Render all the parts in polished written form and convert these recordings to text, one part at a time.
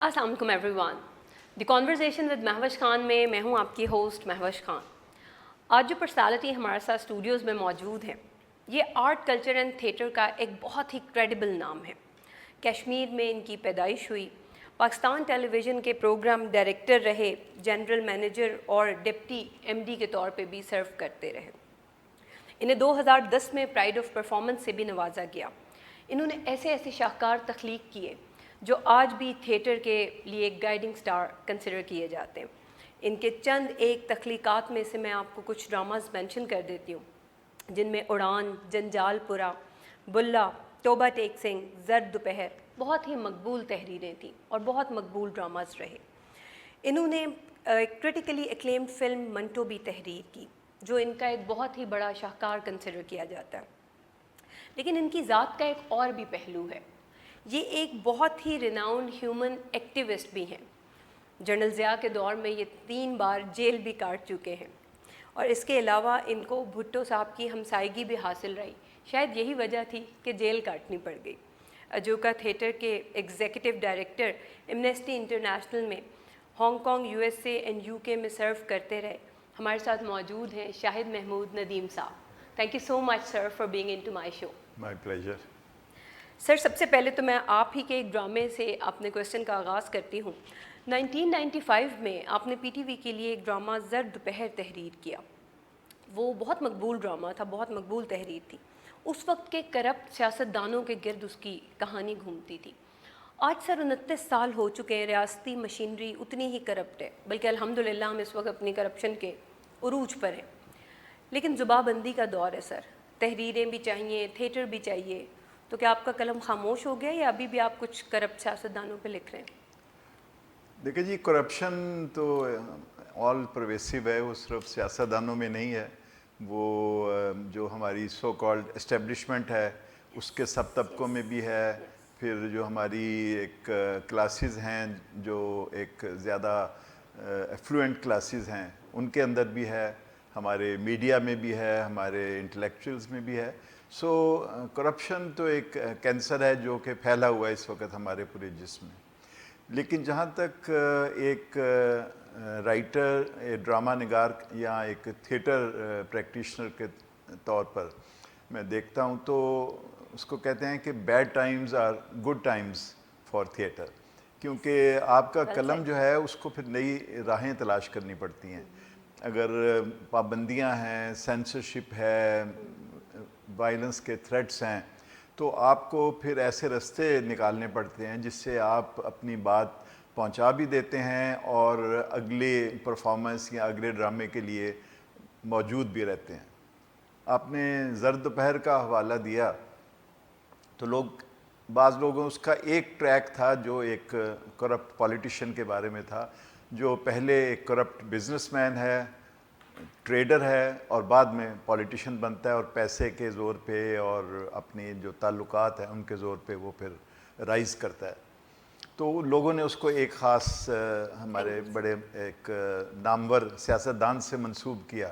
السلام علیکم every one the conversation with Mehwish Khan میں میں ہوں آپ کی ہوسٹ مہوش خان. آج جو پرسنالٹی ہمارے ساتھ اسٹوڈیوز میں موجود ہیں یہ آرٹ کلچر اینڈ تھیٹر کا ایک بہت ہی کریڈیبل نام ہے. کشمیر میں ان کی پیدائش ہوئی, پاکستان ٹیلی ویژن کے پروگرام ڈائریکٹر رہے, جنرل مینیجر اور ڈپٹی ایم ڈی کے طور پہ بھی سرو کرتے رہے. انہیں 2010 میں پرائڈ آف پرفارمنس سے بھی نوازا گیا. انہوں نے ایسے ایسے شاہکار تخلیق کیے جو آج بھی تھیٹر کے لیے ایک گائیڈنگ سٹار کنسیڈر کیے جاتے ہیں. ان کے چند ایک تخلیقات میں سے میں آپ کو کچھ ڈراماز مینشن کر دیتی ہوں جن میں اڑان, جنجال پورا, بلا, توبہ ٹیک سنگھ, زرد دوپہر بہت ہی مقبول تحریریں تھیں اور بہت مقبول ڈراماز رہے. انہوں نے کرٹیکلی ایکلیمڈ فلم منٹو بھی تحریر کی جو ان کا ایک بہت ہی بڑا شاہکار کنسیڈر کیا جاتا ہے. لیکن ان کی ذات کا ایک اور بھی پہلو ہے. یہ ایک بہت ہی ریناؤنڈ ہیومن ایکٹیوسٹ بھی ہیں. جنرل ضیاء کے دور میں یہ 3 بار جیل بھی کاٹ چکے ہیں اور اس کے علاوہ ان کو بھٹو صاحب کی ہمسائیگی بھی حاصل رہی. شاید یہی وجہ تھی کہ جیل کاٹنی پڑ گئی. اجوکا تھیٹر کے ایگزیکٹو ڈائریکٹر ایمنسٹی انٹرنیشنل میں, Hong Kong, you S A and you کے میں سرو کرتے رہے. ہمارے ساتھ موجود ہیں شاہد محمود ندیم صاحب. Thank you so much sir for being in to my show. My pleasure. Sir سب سے پہلے تو میں آپ ہی کے ایک ڈرامے سے اپنے کویشچن کا آغاز کرتی ہوں. 1995 میں آپ نے پی ٹی وی کے لیے ایک ڈرامہ زرد دوپہر تحریر کیا. وہ بہت مقبول ڈرامہ تھا, بہت مقبول تحریر تھی. اس وقت کے کرپٹ سیاستدانوں کے گرد اس کی کہانی گھومتی تھی. آج سر 29 سال ہو چکے ہیں, ریاستی مشینری اتنی ہی کرپٹ ہے, بلکہ الحمدللہ ہم اس وقت اپنی کرپشن کے عروج پر ہیں. لیکن زباں بندی کا دور ہے سر, تحریریں بھی چاہیے, تھیٹر بھی چاہیے. تو کیا آپ کا قلم خاموش ہو گیا یا ابھی بھی آپ کچھ کرپٹ سیاستدانوں پہ لکھ رہے ہیں؟ دیکھیں جی, کرپشن تو آل پرویسو ہے, وہ صرف سیاستدانوں میں نہیں ہے. وہ جو ہماری سو کالڈ اسٹیبلشمنٹ ہے اس کے سب طبقوں میں بھی ہے. پھر جو ہماری ایک کلاسز ہیں جو ایک زیادہ ایفلوئنٹ کلاسز ہیں ان کے اندر بھی ہے, ہمارے میڈیا میں بھی ہے, ہمارے انٹلیکچوئلز میں بھی ہے. سو کرپشن تو ایک کینسر ہے جو کہ پھیلا ہوا ہے اس وقت ہمارے پورے جسم میں. لیکن جہاں تک ایک رائٹر, ڈرامہ نگار یا ایک تھیٹر پریکٹیشنر کے طور پر میں دیکھتا ہوں تو اس کو کہتے ہیں کہ bad times are good times for theatre, کیونکہ آپ کا قلم جو ہے اس کو پھر نئی راہیں تلاش کرنی پڑتی ہیں. اگر پابندیاں ہیں, سینسرشپ ہے, وائلنس کے تھریٹس ہیں, تو آپ کو پھر ایسے رستے نکالنے پڑتے ہیں جس سے آپ اپنی بات پہنچا بھی دیتے ہیں اور اگلے پرفارمنس یا اگلے ڈرامے کے لیے موجود بھی رہتے ہیں. آپ نے زرد دوپہر کا حوالہ دیا تو بعض لوگوں اس کا ایک ٹریک تھا جو ایک کرپٹ پولیٹیشین کے بارے میں تھا, جو پہلے ایک کرپٹ بزنس مین ہے, ٹریڈر ہے, اور بعد میں پولیٹیشین بنتا ہے اور پیسے کے زور پہ اور اپنی جو تعلقات ہیں ان کے زور پہ وہ پھر رائز کرتا ہے. تو لوگوں نے اس کو ایک خاص ہمارے بڑے ایک نامور سیاستدان سے منسوب کیا.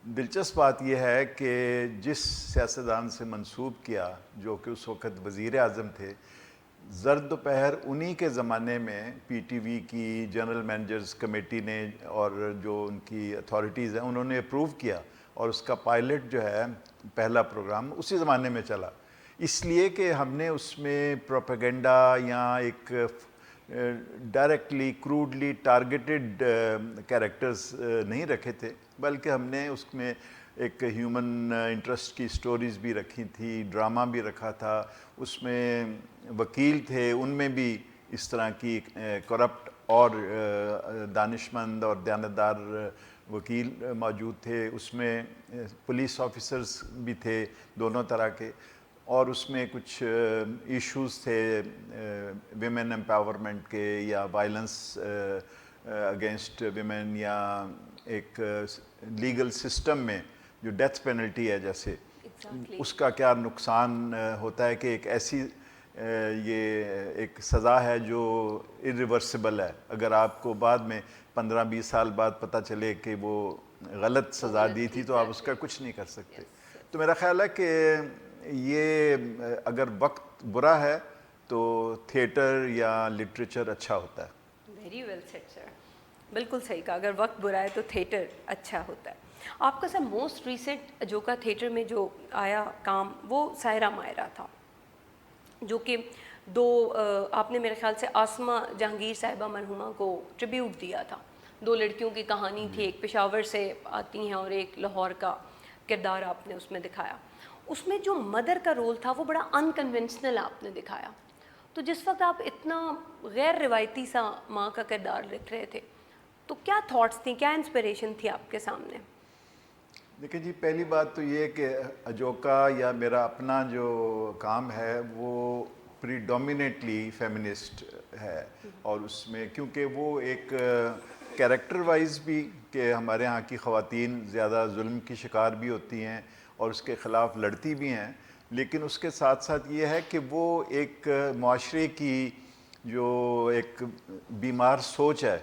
دلچسپ بات یہ ہے کہ جس سیاستدان سے منسوب کیا جو کہ اس وقت وزیر اعظم تھے, زرد دوپہر انہی کے زمانے میں پی ٹی وی کی جنرل مینیجرز کمیٹی نے اور جو ان کی اتھارٹیز ہیں انہوں نے اپروو کیا, اور اس کا پائلٹ جو ہے پہلا پروگرام اسی زمانے میں چلا. اس لیے کہ ہم نے اس میں پروپیگنڈا یا ایک ڈائریکٹلی کروڈلی ٹارگیٹڈ کیریکٹرز نہیں رکھے تھے, بلکہ ہم نے اس میں ایک ہیومن انٹرسٹ کی سٹوریز بھی رکھی تھی, ڈرامہ بھی رکھا تھا. اس میں وکیل تھے, ان میں بھی اس طرح کی کرپٹ اور دانشمند اور دیانتدار وکیل موجود تھے. اس میں پولیس آفیسرز بھی تھے دونوں طرح کے, اور اس میں کچھ ایشوز تھے ویمن ایمپاورمنٹ کے یا وائلنس اگینسٹ ویمن, یا ایک لیگل سسٹم میں جو ڈیتھ پینلٹی ہے جیسے اس کا کیا نقصان ہوتا ہے کہ ایک ایسی یہ ایک سزا ہے جو irreversible ہے. اگر آپ کو بعد میں 15-20 سال بعد پتہ چلے کہ وہ غلط سزا دی تھی تو آپ اس کا کچھ نہیں کر سکتے. تو میرا خیال ہے کہ یہ اگر وقت برا ہے تو تھیٹر یا لٹریچر اچھا ہوتا ہے. ویری ویل سیٹ سر, بالکل صحیح کہا, اگر وقت برا ہے تو تھیٹر اچھا ہوتا ہے. آپ کا سر موسٹ ریسنٹ جو کا تھیٹر میں جو آیا کام وہ سائرہ مائرہ تھا, جو کہ آپ نے میرے خیال سے آسمہ جہانگیر صاحبہ مرحومہ کو ٹریبیوٹ دیا تھا. 2 لڑکیوں کی کہانی تھی, ایک پشاور سے آتی ہیں اور ایک لاہور کا کردار آپ نے اس میں دکھایا. اس میں جو مدر کا رول تھا وہ بڑا ان کنونشنل آپ نے دکھایا. تو جس وقت آپ اتنا غیر روایتی سا ماں کا کردار لکھ رہے تھے تو کیا تھاٹس تھیں, کیا انسپریشن تھی آپ کے سامنے؟ دیکھیں جی, پہلی بات تو یہ کہ اجوکا یا میرا اپنا جو کام ہے وہ پریڈومینیٹلی فیمنسٹ ہے, اور اس میں کیونکہ وہ ایک کیریکٹر وائز بھی کہ ہمارے ہاں کی خواتین زیادہ ظلم کی شکار بھی ہوتی ہیں اور اس کے خلاف لڑتی بھی ہیں, لیکن اس کے ساتھ ساتھ یہ ہے کہ وہ ایک معاشرے کی جو ایک بیمار سوچ ہے,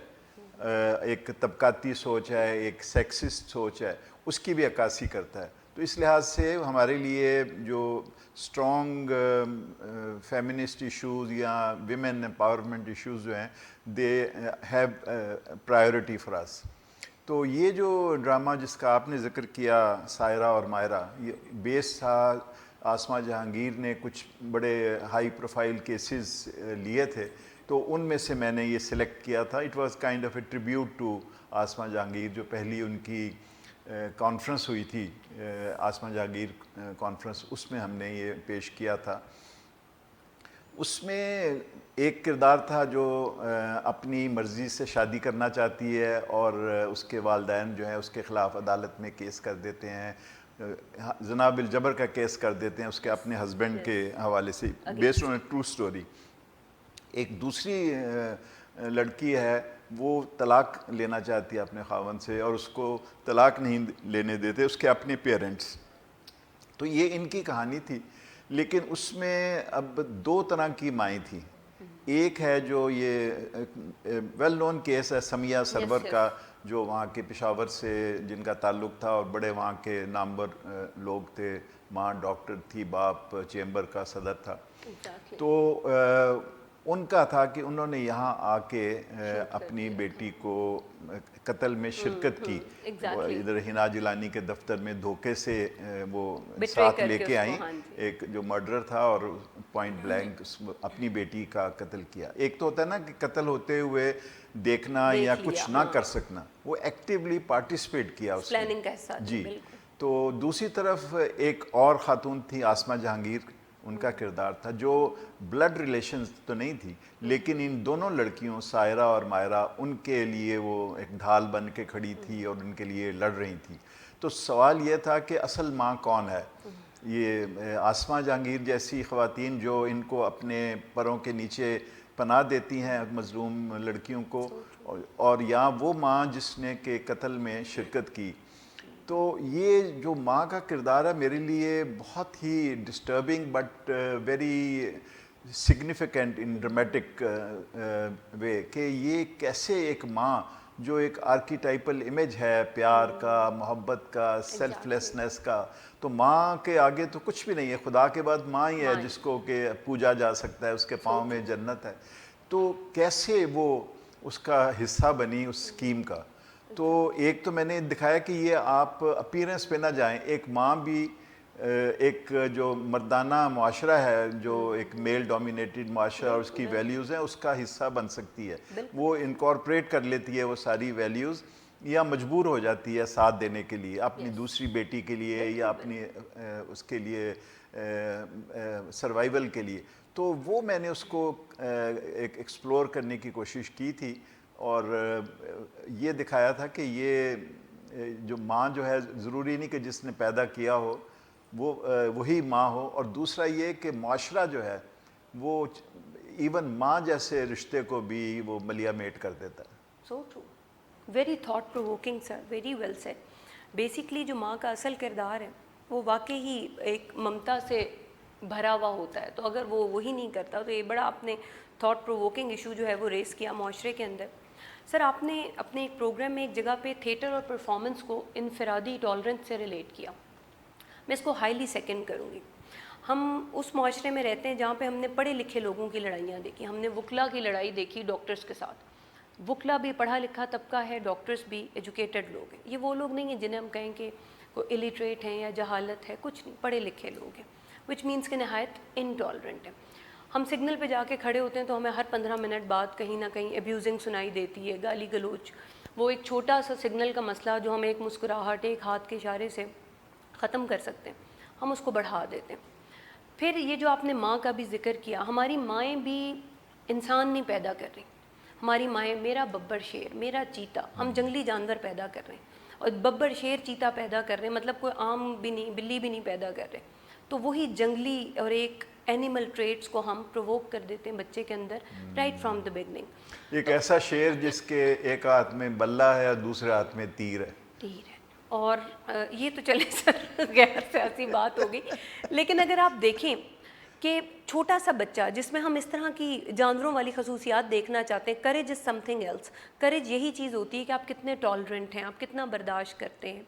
ایک طبقاتی سوچ ہے, ایک سیکسسٹ سوچ ہے, اس کی بھی عکاسی کرتا ہے. تو اس لحاظ سے ہمارے لیے جو اسٹرانگ فیمنسٹ ایشوز یا ویمن امپاورمنٹ ایشوز جو ہیں دے ہیو پرائیورٹی فار اس. تو یہ جو ڈرامہ جس کا آپ نے ذکر کیا سائرہ اور مائرہ, یہ بیس تھا آسمہ جہانگیر نے کچھ بڑے ہائی پروفائل کیسز لیے تھے, تو ان میں سے میں نے یہ سلیکٹ کیا تھا. It was kind of a tribute to Asma Jahangir, جو پہلی ان کی کانفرنس ہوئی تھی آسمہ جہانگیر کانفرنس, اس میں ہم نے یہ پیش کیا تھا. اس میں ایک کردار تھا جو اپنی مرضی سے شادی کرنا چاہتی ہے اور اس کے والدین جو ہیں اس کے خلاف عدالت میں کیس کر دیتے ہیں, زنا بالجبر کا کیس کر دیتے ہیں اس کے اپنے ہسبینڈ کے حوالے سے, based on a true story. ایک دوسری لڑکی ہے وہ طلاق لینا چاہتی ہے اپنے خاوند سے اور اس کو طلاق نہیں لینے دیتے اس کے اپنے پیرنٹس. تو یہ ان کی کہانی تھی, لیکن اس میں اب 2 طرح کی مائیں تھیں. ایک ہے جو یہ ویل نون کیس ہے سمیہ سرور کا, جو وہاں کے پشاور سے جن کا تعلق تھا اور بڑے وہاں کے نامور لوگ تھے, ماں ڈاکٹر تھی, باپ چیمبر کا صدر تھا. تو ان کا تھا کہ انہوں نے یہاں آ کے اپنی بیٹی کو قتل میں شرکت کی, ادھر حنا جیلانی کے دفتر میں دھوکے سے وہ ساتھ لے کے آئیں, ایک جو مرڈرر تھا, اور پوائنٹ بلینک اپنی بیٹی کا قتل کیا. ایک تو ہوتا ہے نا کہ قتل ہوتے ہوئے دیکھنا یا کچھ نہ کر سکنا, وہ ایکٹیولی پارٹیسپیٹ کیا اس پلاننگ کا حصہ. جی. تو دوسری طرف ایک اور خاتون تھی آسمہ جہانگیر, ان کا کردار تھا جو بلڈ ریلیشنز تو نہیں تھی, لیکن ان دونوں لڑکیوں سائرہ اور مائرہ ان کے لیے وہ ایک ڈھال بن کے کھڑی تھی اور ان کے لیے لڑ رہی تھی. تو سوال یہ تھا کہ اصل ماں کون ہے, یہ آسمہ جہانگیر جیسی خواتین جو ان کو اپنے پروں کے نیچے پناہ دیتی ہیں مظلوم لڑکیوں کو, اور یا وہ ماں جس نے کہ قتل میں شرکت کی. تو یہ جو ماں کا کردار ہے میرے لیے بہت ہی disturbing but very significant in dramatic way, کہ یہ کیسے ایک ماں جو ایک آرکیٹائپل امیج ہے پیار کا, محبت کا, سیلف لیسنس کا, تو ماں کے آگے تو کچھ بھی نہیں ہے, خدا کے بعد ماں ہی ہے جس کو کہ پوجا جا سکتا ہے, اس کے پاؤں میں جنت ہے. تو کیسے وہ اس کا حصہ بنی اس اسکیم کا. تو ایک تو میں نے دکھایا کہ یہ آپ اپیرنس پہ نہ جائیں, ایک ماں بھی ایک جو مردانہ معاشرہ ہے, جو ایک میل ڈومینیٹڈ معاشرہ اور اس کی ویلیوز ہیں, اس کا حصہ بن سکتی ہے. وہ انکارپوریٹ کر لیتی ہے وہ ساری ویلیوز, یا مجبور ہو جاتی ہے ساتھ دینے کے لیے اپنی دوسری بیٹی کے لیے یا اپنی اس کے لیے سروائیول کے لیے. تو وہ میں نے اس کو ایک ایکسپلور کرنے کی کوشش کی تھی, اور یہ دکھایا تھا کہ یہ جو ماں جو ہے ضروری نہیں کہ جس نے پیدا کیا ہو وہ وہی ماں ہو, اور دوسرا یہ کہ معاشرہ جو ہے وہ ایون ماں جیسے رشتے کو بھی وہ ملیا میٹ کر دیتا ہے. So true, very thought provoking sir, very well said. Basically جو ماں کا اصل کردار ہے وہ واقعی ہی ایک ممتا سے بھرا ہوا ہوتا ہے, تو اگر وہ وہی نہیں کرتا تو یہ بڑا آپ نے تھاٹ پرووکنگ ایشو جو ہے وہ ریز کیا معاشرے کے اندر. سر آپ نے اپنے ایک پروگرام میں ایک جگہ پہ تھیٹر اور پرفارمنس کو انفرادی ٹالرنس سے ریلیٹ کیا, میں اس کو ہائیلی سیکنڈ کروں گی. ہم اس معاشرے میں رہتے ہیں جہاں پہ ہم نے پڑھے لکھے لوگوں کی لڑائیاں دیکھی, ہم نے وکلا کی لڑائی دیکھی ڈاکٹرز کے ساتھ. وکلا بھی پڑھا لکھا طبقہ ہے, ڈاکٹرز بھی ایجوکیٹڈ لوگ ہیں. یہ وہ لوگ نہیں ہیں جنہیں ہم کہیں کہ کوئی الٹریٹ ہیں یا جہالت ہے, کچھ نہیں, پڑھے لکھے لوگ ہیں, وچ مینس کہ نہایت انٹالرنٹ ہے. ہم سگنل پہ جا کے کھڑے ہوتے ہیں تو ہمیں ہر 15 منٹ بعد کہیں نہ کہیں ایبیوزنگ سنائی دیتی ہے, گالی گلوچ. وہ ایک چھوٹا سا سگنل کا مسئلہ جو ہم ایک مسکراہٹ, ایک ہاتھ کے اشارے سے ختم کر سکتے ہیں, ہم اس کو بڑھا دیتے ہیں. پھر یہ جو آپ نے ماں کا بھی ذکر کیا, ہماری مائیں بھی انسان نہیں پیدا کر رہی. ہماری مائیں, میرا ببر شیر, میرا چیتا, ہم جنگلی جانور پیدا کر رہے ہیں, اور ببر شیر چیتا پیدا کر رہے ہیں, مطلب کوئی عام بھی نہیں, بلی بھی نہیں پیدا کر رہے. تو وہی جنگلی اور ایک اینیمل ٹریٹس کو ہم پرووک کر دیتے ہیں بچے کے اندر رائٹ فرام دا بگننگ. ایک ایسا شیر جس کے ایک ہاتھ میں بلہ ہے اور دوسرے ہاتھ میں تیر ہے. تیر ہے. اور یہ تو چلے سر غیر سیاسی بات ہوگی, لیکن اگر آپ دیکھیں کہ چھوٹا سا بچہ جس میں ہم اس طرح کی جانوروں والی خصوصیات دیکھنا چاہتے ہیں, courage is something else. Courage یہی چیز ہوتی ہے کہ آپ کتنے ٹالرنٹ ہیں, آپ کتنا برداشت کرتے ہیں.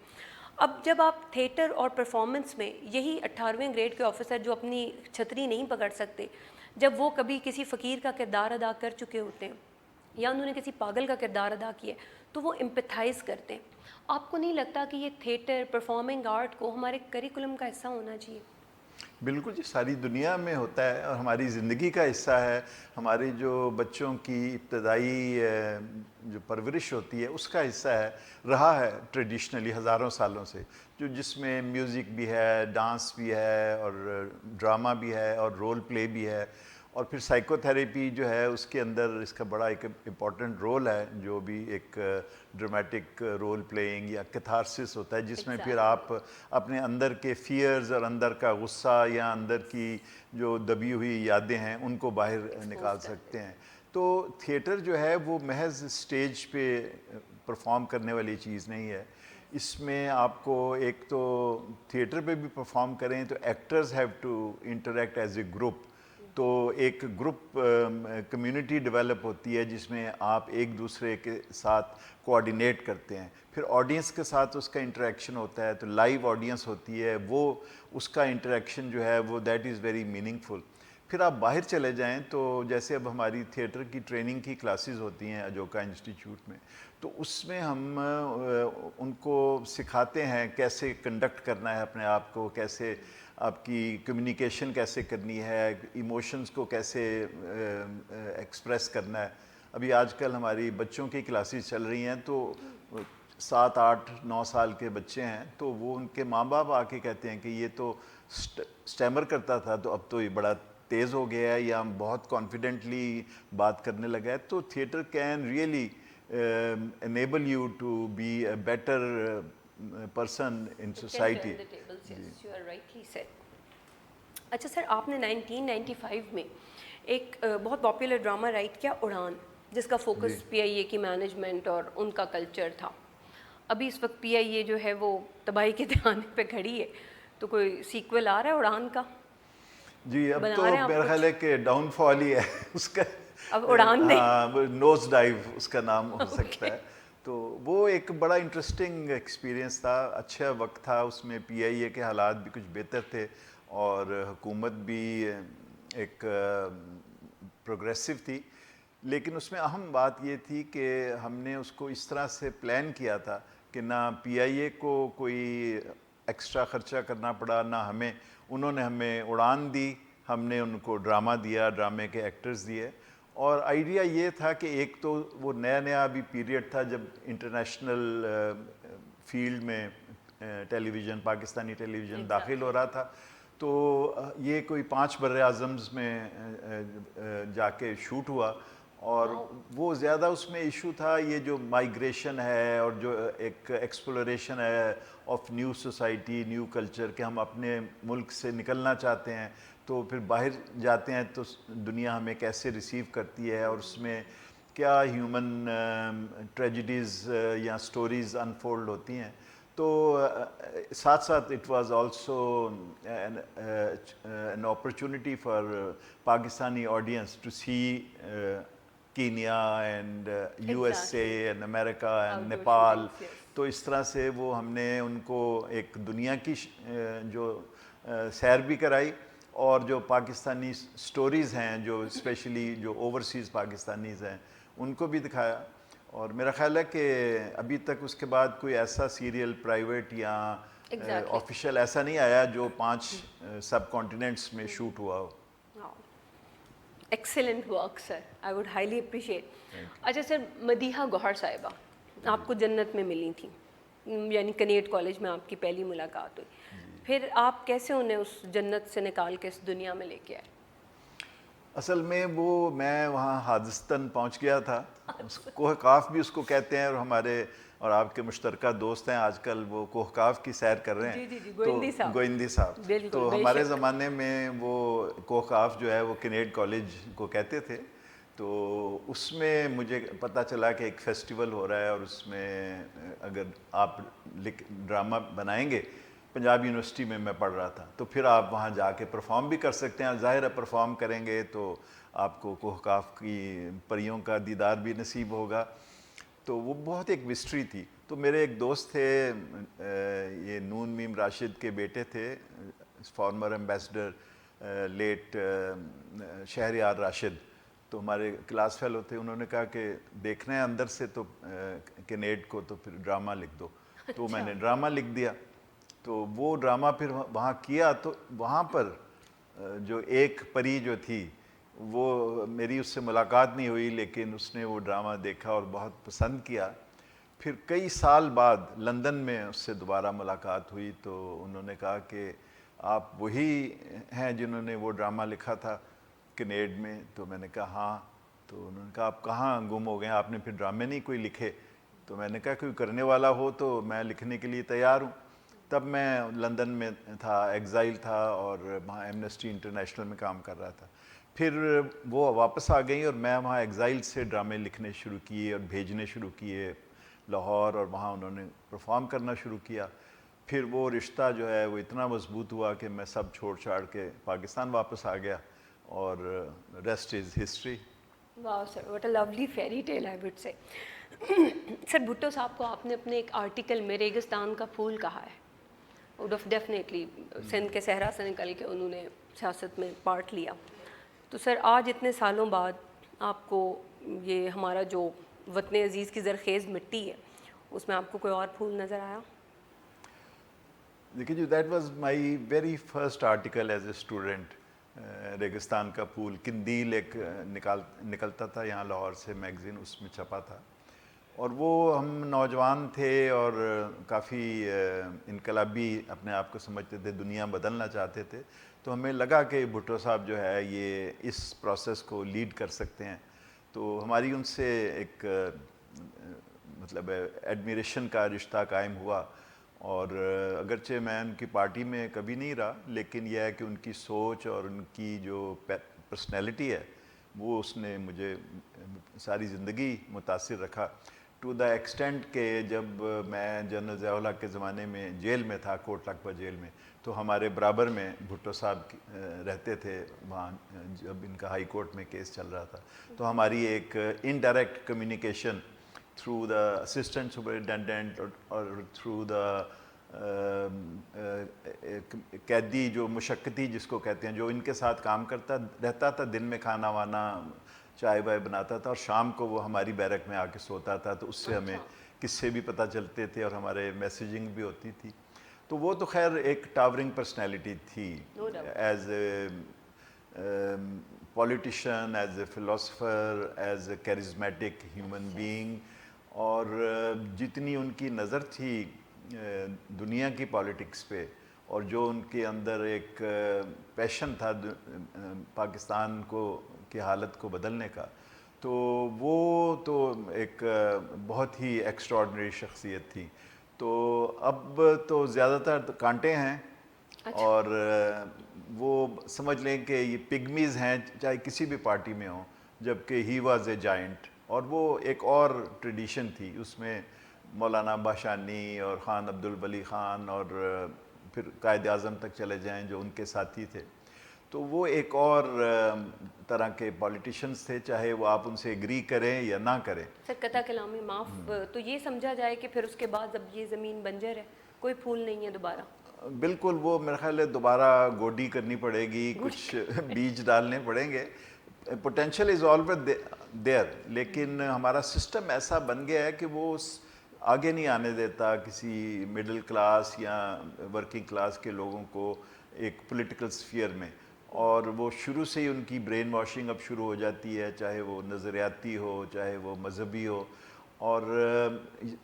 اب جب آپ تھیٹر اور پرفارمنس میں یہی 18ویں گریڈ کے آفیسر جو اپنی چھتری نہیں پکڑ سکتے, جب وہ کبھی کسی فقیر کا کردار ادا کر چکے ہوتے ہیں یا انہوں نے کسی پاگل کا کردار ادا کیا ہے, تو وہ امپیتھائز کرتے ہیں. آپ کو نہیں لگتا کہ یہ تھیٹر, پرفارمنگ آرٹ کو ہمارے کریکولم کا حصہ ہونا چاہیے؟ بالکل جی, ساری دنیا میں ہوتا ہے اور ہماری زندگی کا حصہ ہے. ہماری جو بچوں کی ابتدائی جو پرورش ہوتی ہے اس کا حصہ ہے, رہا ہے ٹریڈیشنلی ہزاروں سالوں سے, جس میں میوزک بھی ہے, ڈانس بھی ہے, اور ڈرامہ بھی ہے, اور رول پلے بھی ہے, اور پھر سائیکو تھیریپی جو ہے اس کے اندر اس کا بڑا ایک امپورٹنٹ رول ہے, جو بھی ایک ڈرمیٹک رول پلینگ یا کیتھارسس ہوتا ہے, جس میں پھر آپ اپنے اندر کے فیئرز اور اندر کا غصہ یا اندر کی جو دبی ہوئی یادیں ہیں ان کو باہر نکال سکتے ہیں. تو تھیٹر جو ہے وہ محض اسٹیج پہ پرفارم کرنے والی چیز نہیں ہے. اس میں آپ کو ایک تو تھیٹر پہ بھی پرفارم کریں تو actors have to interact as a group, تو ایک گروپ کمیونٹی ڈیولپ ہوتی ہے جس میں آپ ایک دوسرے کے ساتھ کوآرڈینیٹ کرتے ہیں. پھر آڈینس کے ساتھ اس کا انٹریکشن ہوتا ہے, تو لائیو آڈینس ہوتی ہے, وہ اس کا انٹریکشن جو ہے وہ دیٹ از ویری میننگ فل. پھر آپ باہر چلے جائیں تو جیسے اب ہماری تھیٹر کی ٹریننگ کی کلاسز ہوتی ہیں اجوکا انسٹیٹیوٹ میں, تو اس میں ہم ان کو سکھاتے ہیں کیسے کنڈکٹ کرنا ہے اپنے آپ کو, کیسے آپ کی کمیونیکیشن کیسے کرنی ہے, ایموشنز کو کیسے ایکسپریس کرنا ہے. ابھی آج کل ہماری بچوں کی کلاسز چل رہی ہیں, تو 7, 8, 9 سال کے بچے ہیں, تو وہ ان کے ماں باپ آ کے کہتے ہیں کہ یہ تو اسٹیمر کرتا تھا تو اب تو یہ بڑا تیز ہو گیا ہے, یا بہت کانفیڈنٹلی بات کرنے لگا ہے. تو theatre can really enable you to be a better person in society. اچھا سر, آپ نے 1995 میں ایک بہت پاپولر ڈرامہ رائٹ کیا, اڑان, جس کا فوکس پی آئی اے کی مینجمنٹ اور ان کا کلچر تھا. ابھی اس وقت پی آئی اے جو ہے وہ تباہی کے دہانے پہ کھڑی ہے, تو کوئی سیکول آ رہا ہے اڑان کا؟ جی اب تو میرا خیال ہے کہ ڈاؤن فال ہی ہے اس کا, اب اڑان نہیں, ہاں نوز ڈائیو اس کا نام ہو سکتا ہے. تو وہ ایک بڑا انٹرسٹنگ ایکسپیرینس تھا, اچھا وقت تھا. اس میں پی آئی اے کے حالات بھی کچھ بہتر تھے اور حکومت بھی ایک پروگریسو تھی, لیکن اس میں اہم بات یہ تھی کہ ہم نے اس کو اس طرح سے پلان کیا تھا کہ نہ پی آئی اے کو کوئی ایکسٹرا خرچہ کرنا پڑا, نہ ہمیں. انہوں نے ہمیں اڑان دی, ہم نے ان کو ڈرامہ دیا, ڈرامے کے ایکٹرز دیے. اور آئیڈیا یہ تھا کہ ایک تو وہ نیا ابھی پیریڈ تھا جب انٹرنیشنل فیلڈ میں ٹیلی ویژن, پاکستانی ٹیلی ویژن داخل ہو رہا تھا. تو یہ کوئی 5 براعظمز میں جا کے شوٹ ہوا, اور وہ زیادہ اس میں ایشو تھا یہ جو مائیگریشن ہے اور جو ایک ایکسپلوریشن ہے of new society, new culture, کہ ہم اپنے ملک سے نکلنا چاہتے ہیں تو پھر باہر جاتے ہیں تو دنیا ہمیں کیسے ریسیو کرتی ہے, اور اس میں کیا ہیومن ٹریجڈیز یا سٹوریز انفولڈ ہوتی ہیں. تو ساتھ ساتھ it was also an opportunity for Pakistani audience to see Kenya and U S A and America and Nepal. تو اس طرح سے وہ ہم نے ان کو ایک دنیا کی جو سیر بھی کرائی, اور جو پاکستانی سٹوریز ہیں جو اسپیشلی جو اوورسیز پاکستانیز ہیں ان کو بھی دکھایا. اور میرا خیال ہے کہ ابھی تک اس کے بعد کوئی ایسا سیریل پرائیویٹ یا آفیشیل ایسا نہیں آیا جو 5 سب کانٹیننٹس میں شوٹ ہوا ہو. Excellent work sir, I would highly appreciate. اچھا سر, مدیحہ گوہر صاحبہ آپ کو جنت میں ملی تھیں, یعنی کنیٹ کالج میں آپ کی پہلی ملاقات ہوئی, پھر آپ کیسے انہیں اس جنت سے نکال کے اس دنیا میں لے کے آئے؟ اصل میں میں وہاں حادثتاً پہنچ گیا تھا. کوہ کاف بھی اس کو کہتے ہیں, اور ہمارے اور آپ کے مشترکہ دوست ہیں آج کل وہ کوہ کاف کی سیر کر رہے ہیں. گوئندی صاحب. تو ہمارے زمانے میں وہ کوہ کاف جو ہے وہ کنیڈ کالج کو کہتے تھے. تو اس میں مجھے پتہ چلا کہ ایک فیسٹیول ہو رہا ہے, اور اس میں اگر آپ ڈرامہ بنائیں گے, پنجاب یونیورسٹی میں پڑھ رہا تھا, تو پھر آپ وہاں جا کے پرفارم بھی کر سکتے ہیں. ظاہر ہے پرفارم کریں گے تو آپ کو کوہ کاف کی پریوں کا دیدار بھی نصیب ہوگا. تو وہ بہت ایک مسٹری تھی. تو میرے ایک دوست تھے, یہ نون میم راشد کے بیٹے تھے, former ambassador late Shahryar Rashid. تو ہمارے کلاس فیلو تھے. انہوں نے کہا کہ دیکھنا ہے اندر سے تو کنیڈ کو, تو پھر ڈرامہ لکھ دو. تو میں نے ڈرامہ لکھ دیا. تو وہ ڈرامہ پھر وہاں کیا, تو وہاں پر جو ایک پری جو تھی وہ میری اس سے ملاقات نہیں ہوئی, لیکن اس نے وہ ڈرامہ دیکھا اور بہت پسند کیا. پھر کئی سال بعد لندن میں اس سے دوبارہ ملاقات ہوئی, تو انہوں نے کہا کہ آپ وہی ہیں جنہوں نے وہ ڈرامہ لکھا تھا کنیڈ میں. تو میں نے کہا ہاں. تو انہوں نے کہا آپ کہاں گم ہو گئے ہیں, آپ نے پھر ڈرامے نہیں کوئی لکھے؟ تو میں نے کہا کوئی کرنے والا ہو تو میں لکھنے کے لیے تیار ہوں. تب میں لندن میں تھا, ایگزائل تھا, اور وہاں ایمنسٹی انٹرنیشنل میں کام کر رہا تھا. پھر وہ واپس آ گئیں اور میں وہاں ایگزائل سے ڈرامے لکھنے شروع کیے اور بھیجنے شروع کیے لاہور, اور وہاں انہوں نے پرفارم کرنا شروع کیا. پھر وہ رشتہ جو ہے وہ اتنا مضبوط ہوا کہ میں سب چھوڑ چھاڑ کے پاکستان واپس آ گیا, اور rest is history. Wow sir, what a lovely fairy tale I would say. Sir Bhutto صاحب کو آپ نے اپنے ایک آرٹیکل میں ریگستان کا پھول کہا ہے. وڈ آف ڈیفینیٹلی سندھ کے صحرا سے نکل کے انہوں نے سیاست میں پارٹ لیا. تو سر آج اتنے سالوں بعد آپ کو یہ ہمارا جو وطن عزیز کی زرخیز مٹی ہے, اس میں آپ کو کوئی اور پھول نظر آیا؟ دیکھیے جی, that was my very first article as a student. ریگستان کا پھول قندیل ایک نکلتا تھا یہاں لاہور سے, میگزین اس میں چھپا تھا. اور وہ ہم نوجوان تھے اور کافی انقلابی اپنے آپ کو سمجھتے تھے, دنیا بدلنا چاہتے تھے. تو ہمیں لگا کہ بھٹو صاحب جو ہے یہ اس پروسیس کو لیڈ کر سکتے ہیں. تو ہماری ان سے ایک مطلب ایڈمیریشن کا رشتہ قائم ہوا. اور اگرچہ میں ان کی پارٹی میں کبھی نہیں رہا, لیکن یہ ہے کہ ان کی سوچ اور ان کی جو پرسنالٹی ہے وہ اس نے مجھے ساری زندگی متاثر رکھا. ٹو دا ایکسٹینٹ کہ جب میں جنرل ضیاء الحق کے زمانے میں جیل میں تھا, کوٹ لکھپت جیل میں, تو ہمارے برابر میں بھٹو صاحب رہتے تھے وہاں جب ان کا ہائی کورٹ میں کیس چل رہا تھا. تو ہماری ایک indirect communication through the assistant superintendent اور تھرو دا قیدی جو مشقتی جس کو کہتے ہیں, جو ان کے ساتھ کام کرتا رہتا تھا, دن میں کھانا وانا چائے وائے بناتا تھا, اور شام کو وہ ہماری بیرک میں آ کے سوتا تھا. تو اس سے ہمیں قصے بھی پتہ چلتے تھے اور ہمارے میسیجنگ بھی ہوتی تھی. تو وہ تو خیر ایک ٹاورنگ پرسنالٹی تھی, as a politician, as a philosopher, as a charismatic human being. اور جتنی ان کی نظر تھی دنیا کی پالیٹکس پہ, اور جو ان کے اندر ایک پیشن تھا پاکستان کی حالت کو بدلنے کا, تو وہ تو ایک بہت ہی ایکسٹراڈنری شخصیت تھی. تو اب تو زیادہ تر کانٹے ہیں, اور وہ سمجھ لیں کہ یہ پگمیز ہیں چاہے کسی بھی پارٹی میں ہوں, جبکہ ہی واز اے جائنٹ. اور وہ ایک اور ٹریڈیشن تھی, اس میں مولانا باشانی اور خان عبد الولی خان اور پھر قائد اعظم تک چلے جائیں جو ان کے ساتھی تھے. تو وہ ایک اور طرح کے پولیٹیشنز تھے, چاہے وہ آپ ان سے ایگری کریں یا نہ کریں. سر قطع کلامی معاف, تو یہ سمجھا جائے کہ پھر اس کے بعد اب یہ زمین بنجر ہے, کوئی پھول نہیں ہے دوبارہ؟ بالکل وہ میرا خیال ہے دوبارہ گوڈی کرنی پڑے گی, کچھ بیج ڈالنے پڑیں گے. پوٹینشیل از آلویز دیئر, لیکن ہمارا سسٹم ایسا بن گیا ہے کہ وہ آگے نہیں آنے دیتا کسی مڈل کلاس یا ورکنگ کلاس کے لوگوں کو ایک پولیٹیکل سفیئر میں, اور وہ شروع سے ہی ان کی برین واشنگ اب شروع ہو جاتی ہے, چاہے وہ نظریاتی ہو چاہے وہ مذہبی ہو. اور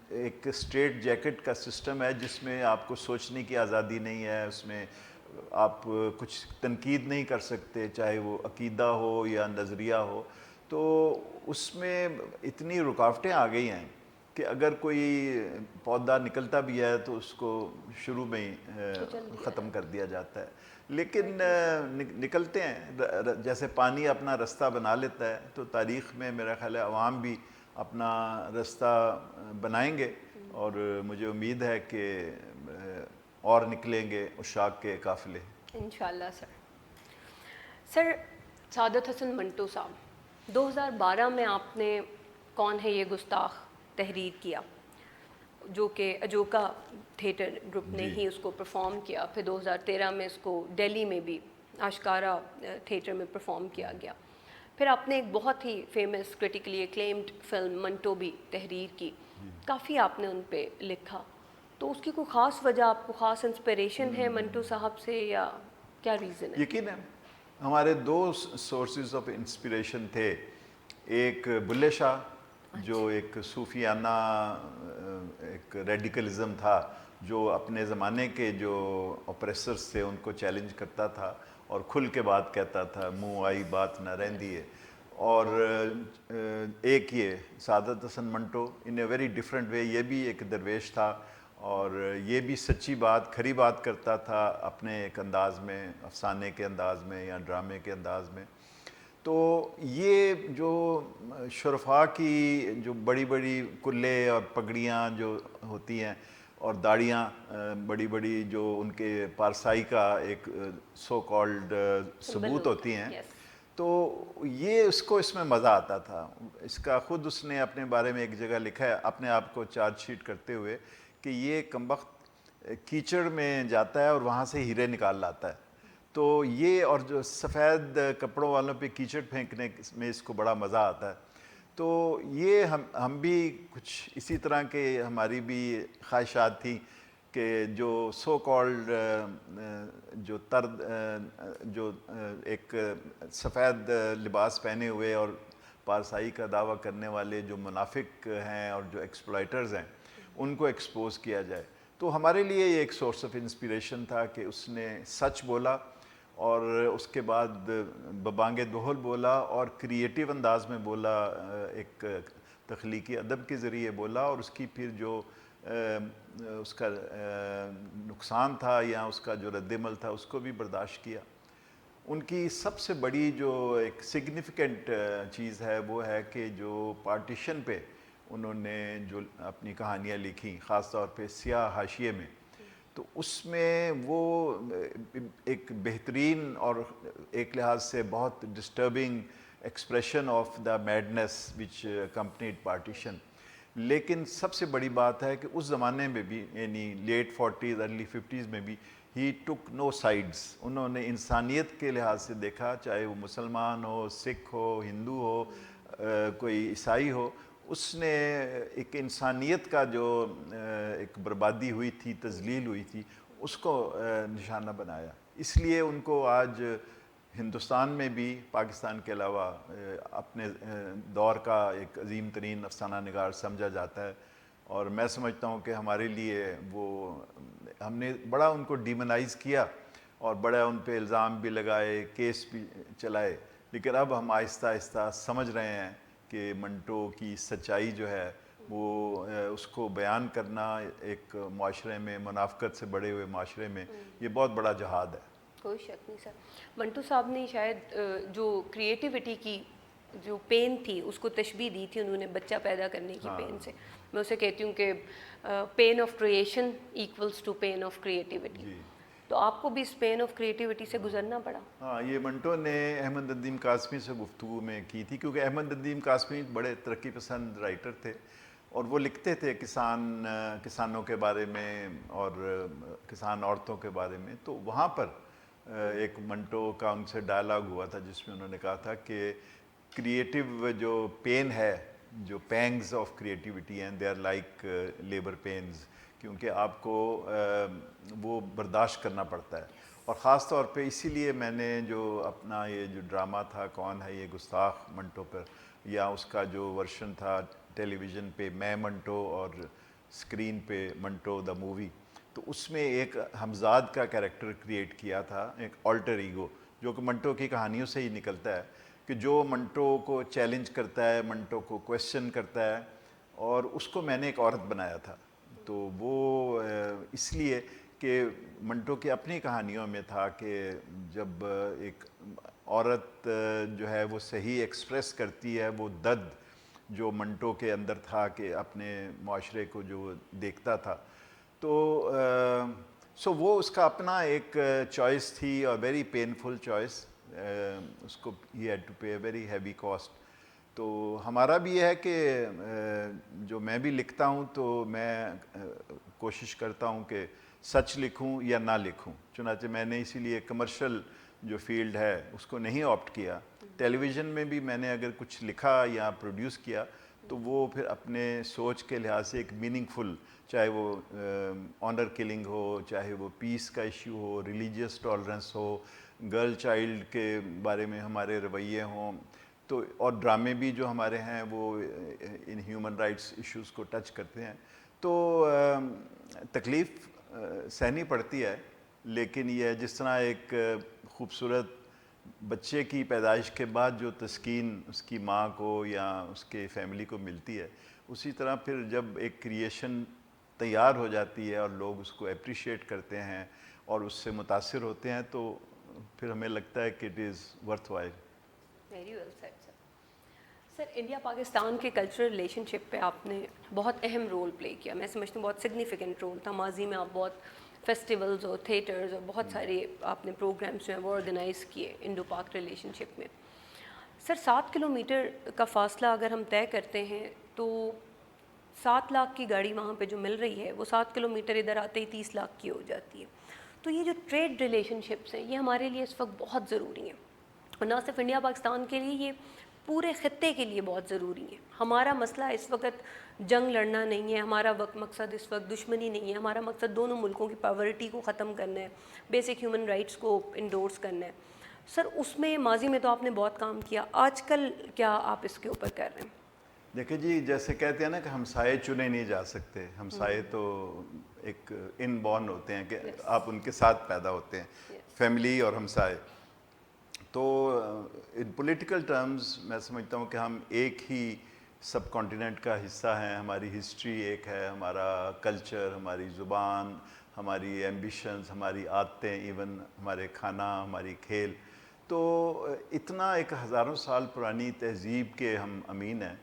ایک اسٹریٹ جیکٹ کا سسٹم ہے جس میں آپ کو سوچنے کی آزادی نہیں ہے, اس میں آپ کچھ تنقید نہیں کر سکتے چاہے وہ عقیدہ ہو یا نظریہ ہو. تو اس میں اتنی رکاوٹیں آ گئی ہیں کہ اگر کوئی پودا نکلتا بھی ہے تو اس کو شروع میں ہی ختم کر دیا جاتا ہے. لیکن نکلتے ہیں, جیسے پانی اپنا رستہ بنا لیتا ہے, تو تاریخ میں میرا خیال ہے عوام بھی اپنا رستہ بنائیں گے, اور مجھے امید ہے کہ اور نکلیں گے عشاق کے قافلے. انشاءاللہ سر. سر سعادت حسن منٹو صاحب, 2012 میں آپ نے کون ہے یہ گستاخ تحریر کیا, جو کہ اجوکا تھیٹر گروپ نے ہی اس کو پرفارم کیا. پھر 2013 میں اس کو دہلی میں بھی آشکارا تھیٹر میں پرفارم کیا گیا. پھر آپ نے ایک بہت ہی فیمس کرٹیکلی ایکلیمڈ فلم منٹو بھی تحریر کی, کافی آپ نے ان پہ لکھا. تو اس کی کوئی خاص وجہ, آپ کو خاص انسپریشن ہے منٹو صاحب سے, یا کیا ریزن ہے؟ یقین ہے ہمارے دو سورسز آف انسپریشن تھے. ایک بلے شاہ جو ایک صوفیانہ ایک ریڈیکلزم تھا, جو اپنے زمانے کے جو اوپریسرز تھے ان کو چیلنج کرتا تھا اور کھل کے بات کہتا تھا, منہ آئی بات نہ رہندی ہے. اور ایک یہ سعادت حسن منٹو ان اے ویری ڈفرینٹ وے, یہ بھی ایک درویش تھا اور یہ بھی سچی بات کھری بات کرتا تھا اپنے ایک انداز میں, افسانے کے انداز میں یا ڈرامے کے انداز میں. تو یہ جو شرفاء کی جو بڑی بڑی کلے اور پگڑیاں جو ہوتی ہیں اور داڑیاں بڑی بڑی جو ان کے پارسائی کا ایک سو کالڈ ثبوت ہوتی ہیں, تو یہ اس میں مزہ آتا تھا. اس کا خود اس نے اپنے بارے میں ایک جگہ لکھا ہے اپنے آپ کو چارج شیٹ کرتے ہوئے کہ یہ کمبخت کیچڑ میں جاتا ہے اور وہاں سے ہیرے نکال لاتا ہے. تو یہ, اور جو سفید کپڑوں والوں پہ کیچڑ پھینکنے میں اس کو بڑا مزہ آتا ہے. تو یہ ہم بھی کچھ اسی طرح کے ہماری بھی خواہشات تھیں کہ جو سو کالڈ جو ایک سفید لباس پہنے ہوئے اور پارسائی کا دعویٰ کرنے والے جو منافق ہیں اور جو ایکسپلائٹرز ہیں ان کو ایکسپوز کیا جائے. تو ہمارے لیے یہ ایک سورس آف انسپریشن تھا کہ اس نے سچ بولا اور اس کے بعد ببانگ دہل بولا اور کریٹیو انداز میں بولا, ایک تخلیقی ادب کے ذریعے بولا, اور اس کی پھر جو اس کا نقصان تھا یا اس کا جو رد عمل تھا اس کو بھی برداشت کیا. ان کی سب سے بڑی جو ایک سگنیفیکنٹ چیز ہے وہ ہے کہ جو پارٹیشن پہ انہوں نے جو اپنی کہانیاں لکھیں, خاص طور پہ سیاہ حاشیے میں, تو اس میں وہ ایک بہترین اور ایک لحاظ سے بہت disturbing expression of the madness which accompanied partition. لیکن سب سے بڑی بات ہے کہ اس زمانے میں بھی, یعنی لیٹ 40s ارلی 50s میں بھی, ہی ٹک نو سائڈز. انہوں نے انسانیت کے لحاظ سے دیکھا, چاہے وہ مسلمان ہو, سکھ ہو, ہندو ہو, کوئی عیسائی ہو, اس نے ایک انسانیت کا جو ایک بربادی ہوئی تھی, تذلیل ہوئی تھی, اس کو نشانہ بنایا. اس لیے ان کو آج ہندوستان میں بھی پاکستان کے علاوہ اپنے دور کا ایک عظیم ترین افسانہ نگار سمجھا جاتا ہے. اور میں سمجھتا ہوں کہ ہمارے لیے وہ, ہم نے بڑا ان کو ڈیمونائز کیا اور بڑا ان پہ الزام بھی لگائے, کیس بھی چلائے, لیکن اب ہم آہستہ آہستہ سمجھ رہے ہیں کہ منٹو کی سچائی جو ہے وہ اس کو بیان کرنا ایک معاشرے میں, منافقت سے بڑے ہوئے معاشرے میں, یہ بہت بڑا جہاد ہے. کوئی شک نہیں سر. منٹو صاحب نے شاید جو کریٹیوٹی کی جو پین تھی اس کو تشبیہ دی تھی انہوں نے بچہ پیدا کرنے کی پین سے. میں اسے کہتی ہوں کہ pain of creation equals to pain of creativity. تو آپ کو بھی اس پین آف کریٹیوٹی سے گزرنا پڑا. ہاں, یہ منٹو نے احمد ندیم قاسمی سے گفتگو میں کی تھی, کیونکہ احمد ندیم قاسمی بڑے ترقی پسند رائٹر تھے اور وہ لکھتے تھے کسانوں کے بارے میں اور کسان عورتوں کے بارے میں. تو وہاں پر ایک منٹو کا ان سے ڈائلاگ ہوا تھا جس میں انہوں نے کہا تھا کہ کریٹیو جو پین ہے, جو پینگز آف کریٹیوٹی ہیں, دے آر لائک لیبر پینز, کیونکہ آپ کو وہ برداشت کرنا پڑتا ہے. اور خاص طور پہ اسی لیے میں نے جو اپنا یہ جو ڈرامہ تھا کون ہے یہ گستاخ منٹو پر, یا اس کا جو ورشن تھا ٹیلی ویژن پہ میں منٹو اور اسکرین پہ منٹو دا مووی, تو اس میں ایک حمزاد کا کیریکٹر کریٹ کیا تھا, ایک آلٹر ایگو, جو کہ منٹو کی کہانیوں سے ہی نکلتا ہے, کہ جو منٹو کو چیلنج کرتا ہے, منٹو کو کویسچن کرتا ہے, اور اس کو میں نے ایک عورت بنایا تھا. تو وہ اس لیے کہ منٹو کی اپنی کہانیوں میں تھا کہ جب ایک عورت جو ہے وہ صحیح ایکسپریس کرتی ہے وہ درد جو منٹو کے اندر تھا کہ اپنے معاشرے کو جو دیکھتا تھا, تو سو وہ اس کا اپنا ایک چوائس تھی, اور ویری پینفل چوائس. اس کو ہی had to pay a very heavy cost. تو ہمارا بھی یہ ہے کہ جو میں بھی لکھتا ہوں تو میں کوشش کرتا ہوں کہ سچ لکھوں یا نہ لکھوں. چنانچہ میں نے اسی لیے کمرشل جو فیلڈ ہے اس کو نہیں آپٹ کیا. ٹیلی ویژن میں بھی میں نے اگر کچھ لکھا یا پروڈیوس کیا تو وہ پھر اپنے سوچ کے لحاظ سے ایک میننگ فل, چاہے وہ آنر کلنگ ہو, چاہے وہ پیس کا ایشو ہو, ریلیجیس ٹالرنس ہو, گرل چائلڈ کے بارے میں ہمارے رویے ہوں, تو اور ڈرامے بھی جو ہمارے ہیں وہ ان ہیومن رائٹس ایشوز کو ٹچ کرتے ہیں. تو تکلیف سہنی پڑتی ہے, لیکن یہ جس طرح ایک خوبصورت بچے کی پیدائش کے بعد جو تسکین اس کی ماں کو یا اس کے فیملی کو ملتی ہے, اسی طرح پھر جب ایک کریشن تیار ہو جاتی ہے اور لوگ اس کو اپریشیٹ کرتے ہیں اور اس سے متاثر ہوتے ہیں, تو پھر ہمیں لگتا ہے کہ it is worthwhile. Very well said sir. Sir India Pakistan کے کلچرل ریلیشن شپ پہ آپ نے بہت اہم رول پلے کیا. میں سمجھتی ہوں بہت سگنیفیکنٹ رول تھا. ماضی میں آپ بہت فیسٹیولز اور تھیٹرز اور بہت سارے آپ نے پروگرامس جو ہیں وہ آرگنائز کیے انڈو پاک ریلیشن شپ میں. سر 7 کلومیٹر کا فاصلہ اگر ہم طے کرتے ہیں تو 7 لاکھ کی گاڑی وہاں پہ جو مل رہی ہے وہ 7 کلومیٹر ادھر آتے ہی 30 لاکھ کی ہو جاتی ہے. تو یہ جو ٹریڈ ریلیشن شپس ہیں یہ ہمارے لیے اس وقت بہت ضروری ہیں, اور نہ صرف انڈیا پاکستان کے لیے, یہ پورے خطے کے لیے بہت ضروری ہے. ہمارا مسئلہ اس وقت جنگ لڑنا نہیں ہے, ہمارا مقصد اس وقت دشمنی نہیں ہے, ہمارا مقصد دونوں ملکوں کی پاورٹی کو ختم کرنا ہے, بیسک ہیومن رائٹس کو انڈورس کرنا ہے. سر اس میں ماضی میں تو آپ نے بہت کام کیا, آج کل کیا آپ اس کے اوپر کر رہے ہیں؟ دیکھیں جی, جیسے کہتے ہیں نا کہ ہمسائے چنے نہیں جا سکتے, ہمسائے تو ایک ان بورن ہوتے ہیں کہ آپ ان کے ساتھ پیدا ہوتے ہیں, فیملی اور ہمسائے. تو ان پولیٹیکل ٹرمز میں سمجھتا ہوں کہ ہم ایک ہی سب کانٹیننٹ کا حصہ ہیں, ہماری ہسٹری ایک ہے, ہمارا کلچر, ہماری زبان, ہماری ایمبیشنز, ہماری عادتیں, ایون ہمارے کھانا, ہماری کھیل. تو اتنا ایک ہزاروں سال پرانی تہذیب کے ہم امین ہیں.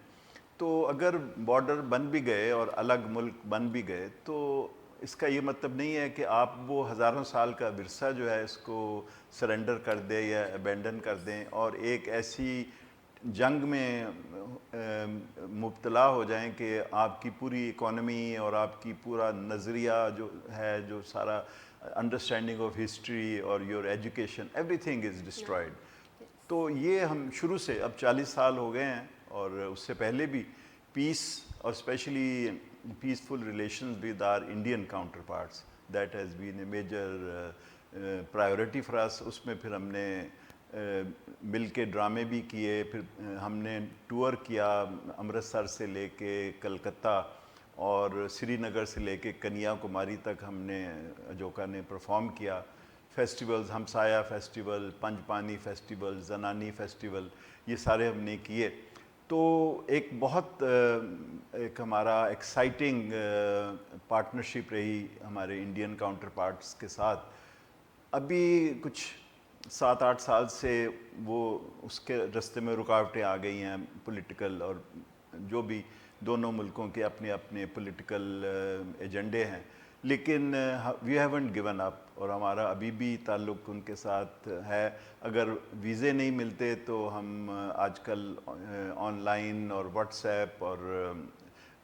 تو اگر بارڈر بن بھی گئے اور الگ ملک بن بھی گئے تو اس کا یہ مطلب نہیں ہے کہ آپ وہ ہزاروں سال کا ورثہ جو ہے اس کو سرنڈر کر دیں یا ابینڈن کر دیں اور ایک ایسی جنگ میں مبتلا ہو جائیں کہ آپ کی پوری اکانومی اور آپ کی پورا نظریہ جو ہے, جو سارا انڈرسٹینڈنگ آف ہسٹری اور your education, every thing is destroyed. تو یہ ہم شروع سے اب 40 سال ہو گئے ہیں, اور اس سے پہلے بھی پیس اور specially peaceful relations with our Indian counterparts, that has been a major priority for us. اس میں پھر ہم نے مل کے ڈرامے بھی کیے, پھر ہم نے ٹور کیا امرتسر سے لے کے کلکتہ اور سری نگر سے لے کے کنیا کماری تک ہم نے اجوکا نے پرفارم کیا. فیسٹیولز, ہمسایہ فیسٹیول, پنج پانی فیسٹیول, زنانی فیسٹیول, یہ سارے ہم نے کیے. تو ایک بہت ایک ہمارا ایکسائٹنگ پارٹنرشپ رہی ہمارے انڈین کاؤنٹر پارٹس کے ساتھ. ابھی کچھ 7-8 سال سے وہ اس کے رستے میں رکاوٹیں آ گئی ہیں پولیٹیکل, اور جو بھی دونوں ملکوں کے اپنے اپنے پولیٹیکل ایجنڈے ہیں, لیکن وی ہیونٹ گیون اپ, اور ہمارا ابھی بھی تعلق ان کے ساتھ ہے. اگر ویزے نہیں ملتے تو ہم آج کل آن لائن اور واٹس ایپ اور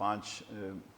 5